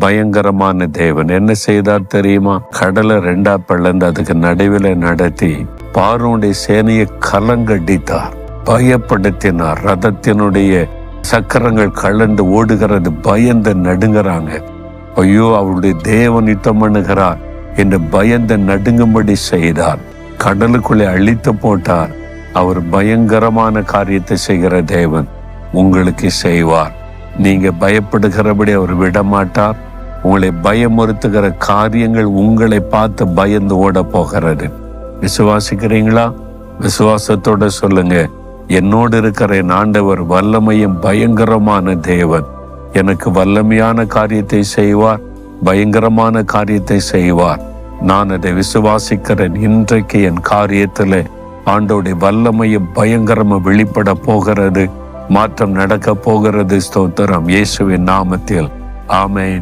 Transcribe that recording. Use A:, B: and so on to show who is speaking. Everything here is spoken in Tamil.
A: பயங்கரமான தேவன் என்ன செய்தார் தெரியுமா? கடலை 2 பிளந்து அதுக்கு நடுவில் நடத்தி பார்வோனுடைய சேனையை கலங்கடித்தார், பயப்படுத்தினார். ரதத்தினுடைய சக்கரங்கள் கலண்டு ஓடுகிறது, பயந்து நடுங்கிறாங்க. ஐயோ, அவருடைய தேவன் யுத்தம் பண்ணுகிறார் என்று பயந்து நடுங்கும்படி செய்தார். கடலுக்குள்ளே அழித்து போட்டார். அவர் பயங்கரமான காரியத்தை செய்கிற தேவன் உங்களுக்கு செய்வார். நீங்க பயப்படுகிறபடி அவர் விடமாட்டார். உங்களை பயமுறுத்துகிற காரியங்கள் உங்களை பார்த்து பயந்து ஓட போகிறது. விசுவாசிக்கிறீங்களா? விசுவாசத்தோட சொல்லுங்க, என்னோடு இருக்கிற என் ஆண்டவர் வல்லமையும் பயங்கரமான தேவன். எனக்கு வல்லமையான காரியத்தை செய்வார், பயங்கரமான காரியத்தை செய்வார். நான் அதை விசுவாசிக்கிறேன். இன்றைக்கு என் காரியத்தில் ஆண்டோடைய வல்லமையும் பயங்கரமும் வெளிப்பட போகிறது. மாற்றம் நடக்க போகிறது. ஸ்தோத்திரம். இயேசுவின் நாமத்தில் ஆமென்.